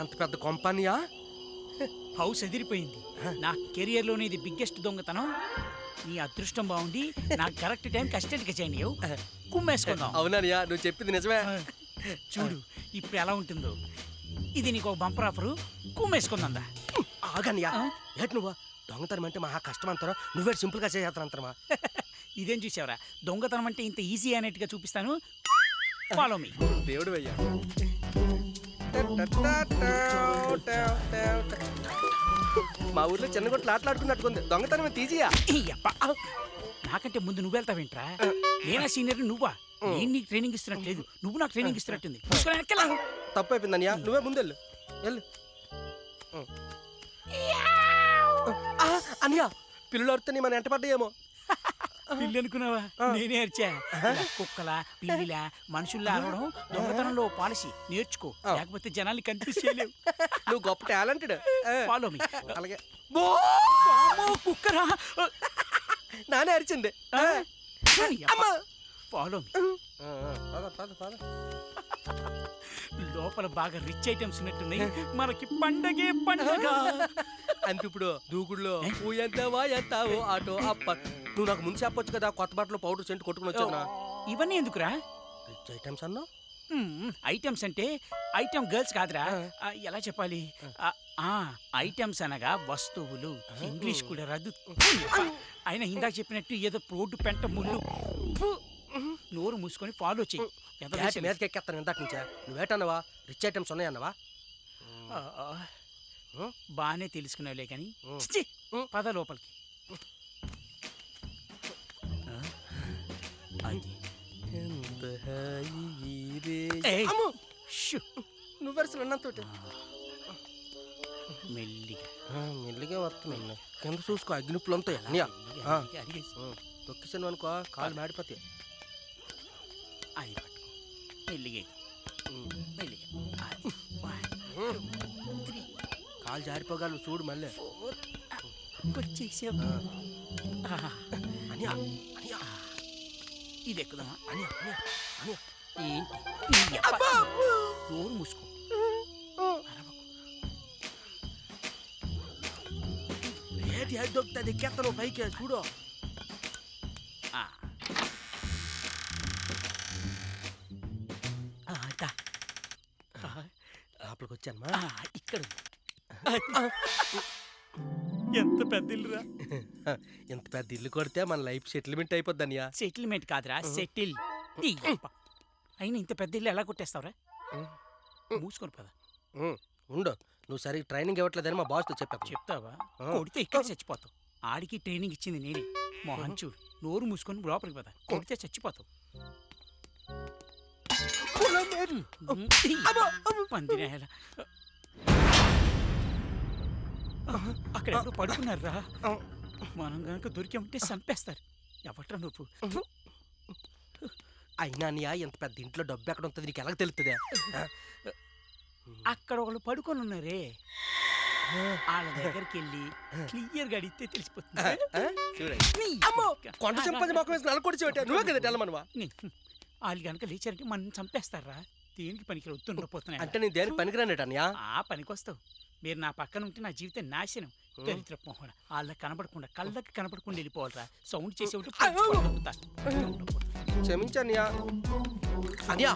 ఎంత పెద్ద కంపెనీయా? హౌస్ ఎదిరిపోయింది. నా కెరియర్ లోనే ఇది బిగ్గెస్ట్ దొంగతనం. నీ అదృష్టం బాగుండి నాకు కరెక్ట్ టైం కస్టడీకి చేయండి. కుమ్మేసుకుందాం. అవునయ్యా, నువ్వు చెప్పింది నిజమే. చూడు ఇప్పుడు ఎలా ఉంటుందో. ఇది నీకు ఒక బంపర్ ఆఫరు. కుమ్మేసుకుందా? ఆగనియా, ఏటి నువ్వు దొంగతనం అంటే మహా కష్టం అంటారా? నువ్వే సింపుల్ గా చేస్తానంటారా? ఇదేం చూసావరా, దొంగతనం అంటే ఇంత ఈజీ అనేట్టుగా చూపిస్తాను. Follow me. దేవుడు అయ్యా. మా ఊర్లో చిన్న గుట్లు ఆటలాడుకున్నట్టుకుంది. దొంగతనం తీజియా? నాకంటే ముందు నువ్వు వెళ్తావేంట్రా? నేనా సీనియర్ నువ్వా? నేను నీకు ట్రైనింగ్ ఇస్తున్నట్లేదు, నువ్వు నాకు ట్రైనింగ్ ఇస్తున్నట్టుంది. తప్పు అయిపోయింది అనియా, నువ్వే ముందు వెళ్ళు. వెళ్ళు అనియా. పిల్లలు అడితే మన ఎంట పడ్డాయేమో. పిల్లి అనుకున్నావా? నేనే అరిచా. కుక్కల పిల్లిలా మనుషుల్లా అరవడం దొంగతనంలో పాలసీ. నేర్చుకో, లేకపోతే జనాల్ని కన్ఫ్యూజ్ చేయలేవు. నువ్వు గొప్ప టాలెంటెడ్. Follow me. అలాగే. కుక్కరా? నానే అరిచింది. Follow me. లోపల బాగా రిచ్ ఐటమ్స్ ఉన్నట్టున్నాయి. మనకి పండగే పండగ. అంత ఇప్పుడు దూకుడులో ఎంతవా ఎంతావో ఆటో అప్ప. నువ్వు నాకు ముందు చెప్పొచ్చు కదా, కొత్త బట్టలు పౌడర్ సెంట్ కొట్టుకుని వచ్చానా? ఇవన్నీ ఎందుకురా? రిచ్ ఐటమ్స్ అన్నా. ఐటమ్స్ అంటే ఐటమ్ గర్ల్స్ కాదురా. ఎలా చెప్పాలి? ఐటమ్స్ అనగా వస్తువులు. ఇంగ్లీష్ కూడా రద్దు. అయినా ఇందాక చెప్పినట్టు ఏదో రోడ్డు పెంట ముళ్ళు. నోరు మూసుకొని ఫాలో చెయ్యి. మీదకి ఎక్కేస్తాను ఇందాక నుంచా. నువ్వేటన్నావా? రిచ్ ఐటమ్స్ ఉన్నాయన్నవా? బానే తెలుసుకున్నావులే కానీ పద లోపలికి. నువ్వు వరుసలు అన్నంతో మెల్లిగా మెల్లిగా వస్తున్నాను. కింద చూసుకో, అగ్నిప్పులు ఉంటాయి. తొక్కిసాను అనుకో, కాలు మాడిపోతాయి. అది పట్టుకో మెల్లిగా మెల్లిగా. కాలు జారిపోగలవు చూడు. మళ్ళీ వచ్చేసావు. అనియా అనియా, ఇది ఎక్కుదామా? అనియా అనియా అనియా. ఏంటి? నోరు మూసుకో. ఏంటి అది దొక్కుతుంది? ఎక్కేస్తాను పైకి చూడు. లోపలికి వచ్చాను. ఇక్కడ ఎంత పెద్ద ఇల్లురా. ఎంత పెద్ద ఇల్లు కొడితే మన లైఫ్ సెటిల్మెంట్ అయిపోద్ది అనియా. సెటిల్మెంట్ కాదురా, సెటిల్. అయినా ఇంత పెద్ద ఇల్లు ఎలా కొట్టేస్తావురా? మూసుకొని పద. ఉండు, నువ్వు సరిగ్గా ట్రైనింగ్ ఇవ్వట్లేదని మా బాస్తో చెప్పాను. చెప్తావా? కొడితే ఇక్కడ చచ్చిపోతావు. ఆడికి ట్రైనింగ్ ఇచ్చింది నేనే. మోహన్ చూడు, నోరు మూసుకొని లోపలికి పద. కొడితే చచ్చిపోతావు. పందిరేలా అక్కడ ఎవరో పడుకున్నారా? మనం గనక దొరికామంటే చంపేస్తారు. ఎవట్రా నువ్వు? అయినా అనియా, ఎంత పెద్ద ఇంట్లో డబ్బు ఎక్కడ ఉంటుంది నీకు ఎలా తెలుస్తుందా? అక్కడ ఒకళ్ళు పడుకొని ఉన్నారే, వాళ్ళ దగ్గరికి వెళ్ళి క్లియర్ గా అడిగితే తెలిసిపోతుంది. కొండ సంపద మొక్క వేసి నలకొడిచి నువ్వే కదా తెల్లమనవా? వాళ్ళు కనుక లేచారంటే మనం చంపేస్తారా? దేనికి పనికి వస్తుండపోతున్నాయి అంటే నేను దేనికి పనికిరానేటన్యా? ఆ పనికి వస్తావు. మీరు నా పక్కన ఉంటే నా జీవితం నాశనం. దరిద్ర మొహన. వాళ్ళకి కనపడకుండా, కళ్ళకి కనపడకుండా వెళ్ళిపోవాలరా. సౌండ్ చేసేవాడు క్షమించనియా. అనియా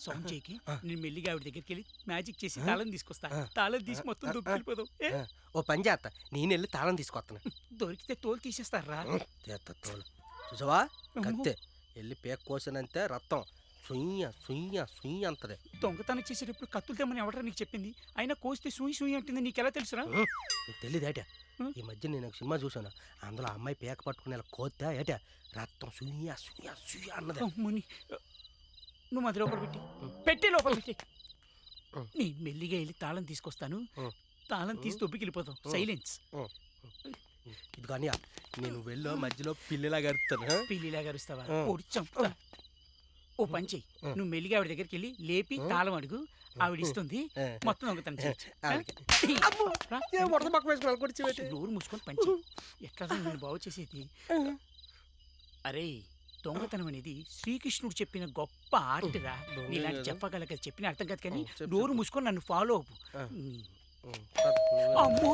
సౌండ్ చేయకి. నేను మెల్లిగా ఆవిడ దగ్గరికి వెళ్ళి మ్యాజిక్ చేసి తాళం తీసుకొస్తా. తాళం తీసి మొత్తం దొరికిపోదాం. ఓ పని చేస్తా, నేను వెళ్ళి తాళం తీసుకొస్తాను. దొరికితే తోలు తీసేస్తారా? తోలు చూసావా? కత్తే వెళ్ళి పేక కోసానంతే రక్తం సుయ్య సుయ్య సుయ్య అంతది. దొంగతనం చేసేటప్పుడు కత్తులు తెమ్మని ఎవడరా నీకు చెప్పింది? అయినా కోస్తే సూయి సూయి అంటుంది. నీకెలా తెలుసురా? నీకు తెలియదేట. ఈ మధ్య నేను ఒక సినిమా చూసాను, అందులో అమ్మాయి పేక పట్టుకుని ఇలా కోతే ఏటా రక్తం సుయ్య సుయ్య సుయ్య అన్నది. నువ్వు అది లోపల పెట్టి లోపల పెట్టి నేను మెల్లిగా వెళ్ళి తాళం తీసుకొస్తాను. తాళం తీసి దొబ్బికి వెళ్ళిపోతాం. సైలెన్స్. ఇది కానీ నేను వెళ్ళో మధ్యలో పిల్లిలాగా అరుస్తాను. పిల్లిలాగా అరుస్తావా? పొడి చంపుతా. ఓ పని చెయ్యి, నువ్వు మెల్లిగా ఆవిడ దగ్గరికి వెళ్ళి లేపి తాళం అడుగు. ఆవిడ ఇస్తుంది మొత్తం దొంగతనం చేయొచ్చు. అమ్మో, రా. ఏ వరద పక్క వేసుకుని కొడిచి నోరు మూసుకొని పంచి ఎట్లా నేను బాగు చేసేది. అరే దొంగతనం అనేది శ్రీకృష్ణుడు చెప్పిన గొప్ప ఆర్ట్రా. నీలాంటి చెప్పగలగ చెప్పిన అర్థం కాదు కానీ నోరు మూసుకొని నన్ను ఫాలో అవ్వు. అమ్మో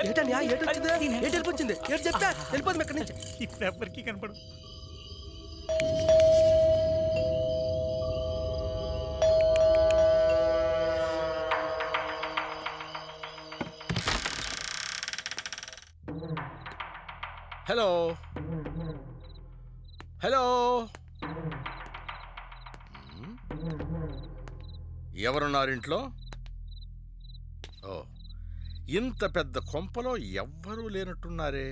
ఏటన్యా ఏటొచ్చింది ఏటి వెళ్ళిపోయింది ఏటి చెప్తా వెళ్ళిపోతుంది ఎక్కడి నుంచి ఇప్పుడు ఎవరికి కనపడు. హలో హలో ఎవరున్నారు ఇంట్లో? ఓ, ఇంత పెద్ద కొంపలో ఎవ్వరూ లేనట్టున్నారే.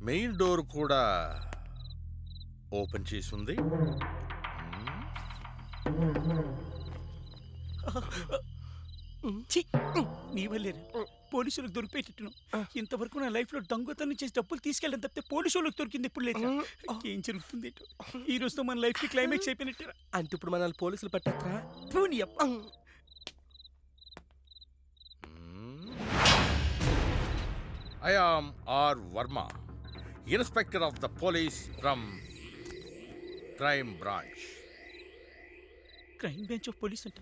మెయిన్ డోర్ కూడా ఓపెన్ చేసి ఉంది. నీ వల్లేరు పోలీసులకు దొరికిపెట్టును. ఇంతవరకు నా లైఫ్ లో దొంగతనం చేసి డబ్బులు తీసుకెళ్ళడం తప్పితే పోలీసులకు దొరికింది ఎప్పుడు లేదు. ఏం జరుగుతుంది ఈ రోజుతో మన లైఫ్ కి క్లైమాక్స్ అయిపోయినట్టు. అంటే ఇప్పుడు మనల్ని పోలీసులు పట్టేస్తారా? I am R. Verma, Inspector of the Police from Crime Branch. Crime branch of police అంట.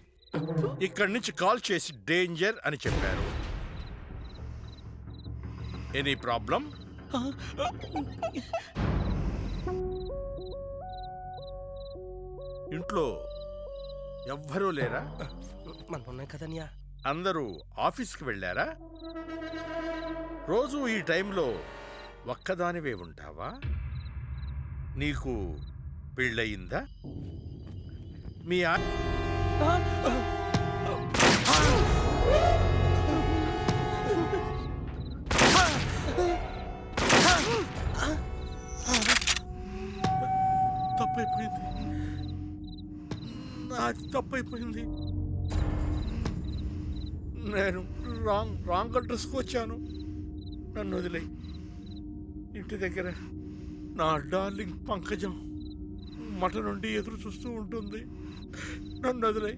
ఇక్కడి నుంచి కాల్ చేసి డేంజర్ అని చెప్పారు. Any problem? ఇంట్లో ఎవ్వరూ లేరా? మనం ఉన్నాయి కదన్యా. అందరూ ఆఫీస్కి వెళ్ళారా? రోజు ఈ టైంలో ఒక్కదానివే ఉంటావా? నీకు పెళ్ళయిందా? మీ తప్పైపోయింది, నాది తప్పైపోయింది. నేను రాంగ్ అడ్రస్కి వచ్చాను. నన్ను వదిలేయి. ఇంటి దగ్గర నా డార్లింగ్ పంకజం మట నుండి ఎదురు చూస్తూ ఉంటుంది. నన్ను వదిలేయి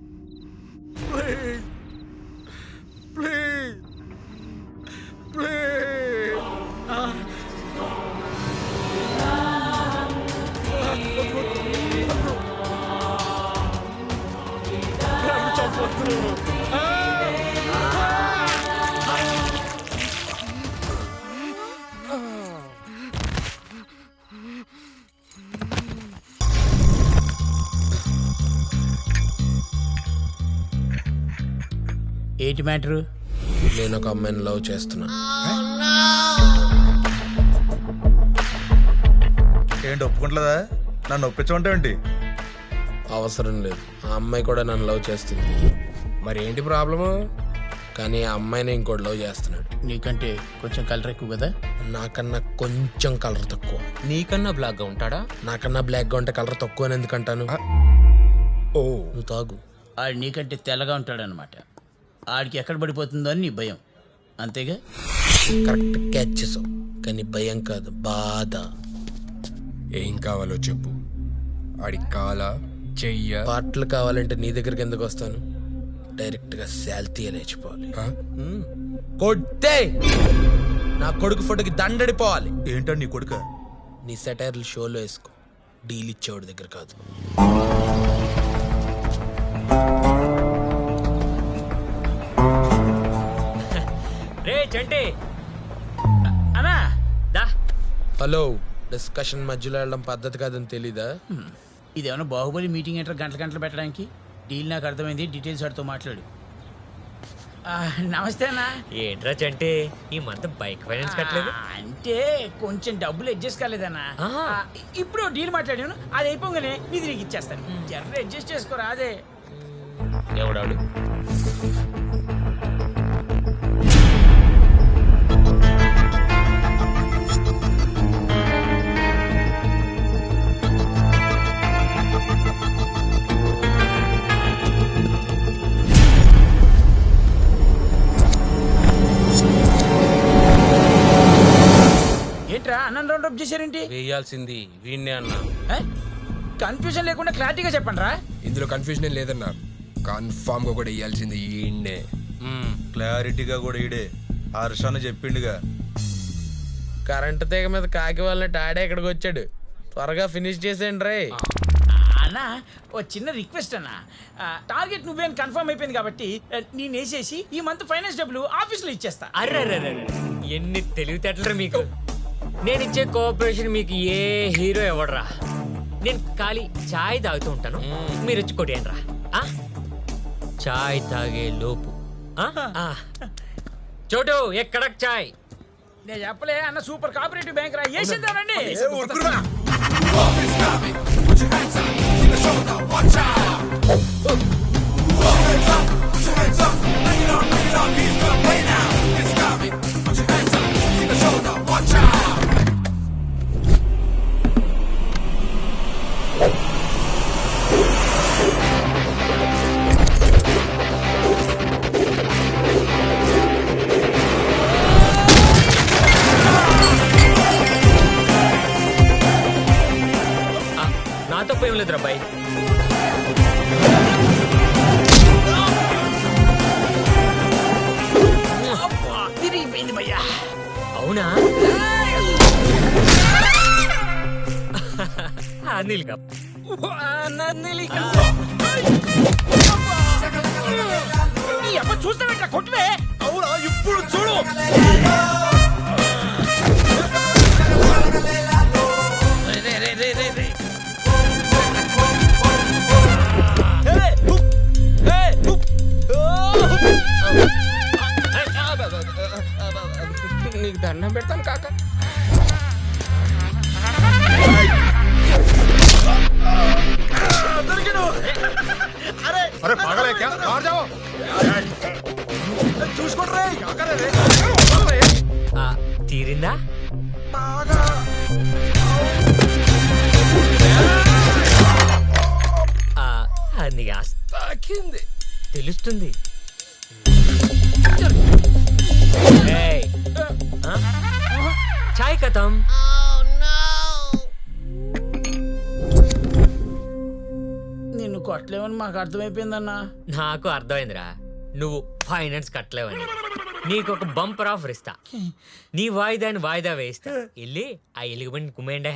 ప్లీజ్ ప్లీజ్ ప్లీజ్. ఏంటి మ్యాటరు? నేను ఒక అమ్మాయిని లవ్ చేస్తున్నా. ఏంటి ఒప్పుకుంటలేదా? నన్ను ఒప్పించమంటే అవసరం లేదు, ఆ అమ్మాయి కూడా నన్ను లవ్ చేస్తుంది. మరి ఏంటి ప్రాబ్లము? కానీ ఆ అమ్మాయిని ఇంకోటి లవ్ చేస్తున్నాడు. నీకంటే కొంచెం కలర్ ఎక్కువ కదా? నాకన్నా కొంచెం కలర్ తక్కువ. నీకన్నా బ్లాక్ గా ఉంటాడా? నాకన్నా బ్లాక్ గా ఉంటే కలర్ తక్కువ అని ఎందుకంటాను? ఓ నువ్వు తాగు. ఆడు నీకంటే తెల్లగా ఉంటాడనమాట. ఆడికి ఎక్కడ పడిపోతుందో అని నీ భయం, అంతేగా? కరెక్ట్ క్యాచ్ చేసావు, కానీ భయం కాదు, బాధ. ఏం కావాలో చెప్పు. ఆడికి కావాలా, చెయ్య? పాటలు కావాలంటే నీ దగ్గరికి ఎందుకు వస్తాను? డైరెక్ట్ గా శాల్తీ లేచిపోవాలి. కొట్టే నా కొడుకు ఫోటోకి దండడిపోవాలి. ఏంటో నీ కొడుక? నీ సెటైర్లు షోలో వేసుకో, డీల్ ఇచ్చేవాడి దగ్గర కాదు. రే చంటి అన్నా దా. హలో, డిస్కషన్ మధ్యలో వెళ్ళడం పద్ధతి కాదని తెలీదా? ఇదేమన్నా బాహుబలి మీటింగ్ ఏంటో గంటలు పెట్టడానికి? డీల్ నాకు అర్థమైంది, డీటెయిల్స్ వాడితో మాట్లాడు. నమస్తే అన్నా. ఏంట్రా చంటి ఈ మంత్ బైక్ ఫైనాన్స్ కట్టలేదు? అంటే కొంచెం డబ్బులు అడ్జస్ట్ కాలేదన్నా. ఇప్పుడు డీల్ మాట్లాడాను, అది అయిపోగానే నీది నీకు ఇచ్చేస్తాను. జర్ర అడ్జస్ట్ చేసుకోరా. అదే ఎవడాడు? ఏంట్రా అన్నం రౌండ్ అప్ చేశారేంటి? వేయాల్సింది వీణ్ణే అన్నా. కన్ఫ్యూజన్ లేకుండా క్లారిటీగా చెప్పండి రా. ఇందులో కన్ఫ్యూజన్ ఏం లేదన్నా, కన్ఫామ్ గా కూడా ఇయ్యాల్సింది ఈయన్నే. క్లారిటీగా కూడా ఈడే హర్షాన్ని చెప్పిండుగా. కరెంట్ తీగ మీద కాకి వాళ్ళ టాడే ఇక్కడికి వచ్చాడు. త్వరగా ఫినిష్ చేసేయండి రే. అన్న ఓ చిన్న రిక్వెస్ట్ అన్న, టార్గెట్ నువ్వేం కన్ఫర్మ్ అయిపోయింది కాబట్టి నేను వేసేసి ఈ మంత్ ఫైనాన్స్ డబ్బులు ఆఫీస్లో ఇచ్చేస్తా. అర్రే ఎన్ని తెలివితేటలరా మీకు. నేను ఇచ్చే కోఆపరేషన్ మీకు ఏ హీరో ఎవడరా. నేను ఖాళీ చాయ్ తాగుతూ ఉంటాను, మీరు వచ్చి కొట్టేయండి రా. చాయ్ తాగే లోపు చోటు ఎక్కడ చాయ్. నేను చెప్పలే అన్న, సూపర్ కోఆపరేటివ్ బ్యాంక్ రా, వేసేద్దామండి. నా తప్ప ఏం లేదురా బాయ్. తిరిగిపోయింది భయ్యా. అవునా? అనిల్ గా చూస్తావేట్లా కొట్టువే. అవునా, ఇప్పుడు చూడు. నీకు దండం పెడతాను కాక. అరే పాగలే క్యా బాహర్ జాओ. చూసుకోండి తీరిందా? అది తాకింది తెలుస్తుంది. చాయ్ కథం. నిన్ను కొట్టలేవని మాకు అర్థమైపోయిందన్నా. నాకు అర్థమైందిరా, నువ్వు ఫైనాన్స్ కట్టలేవని. నీకు ఒక బంపర్ ఆఫర్ ఇస్తా. నీ వాయిదాని వాయిదా వేస్తా. వెళ్ళి ఆ ఎలుగుబండి కుమ్మేండే.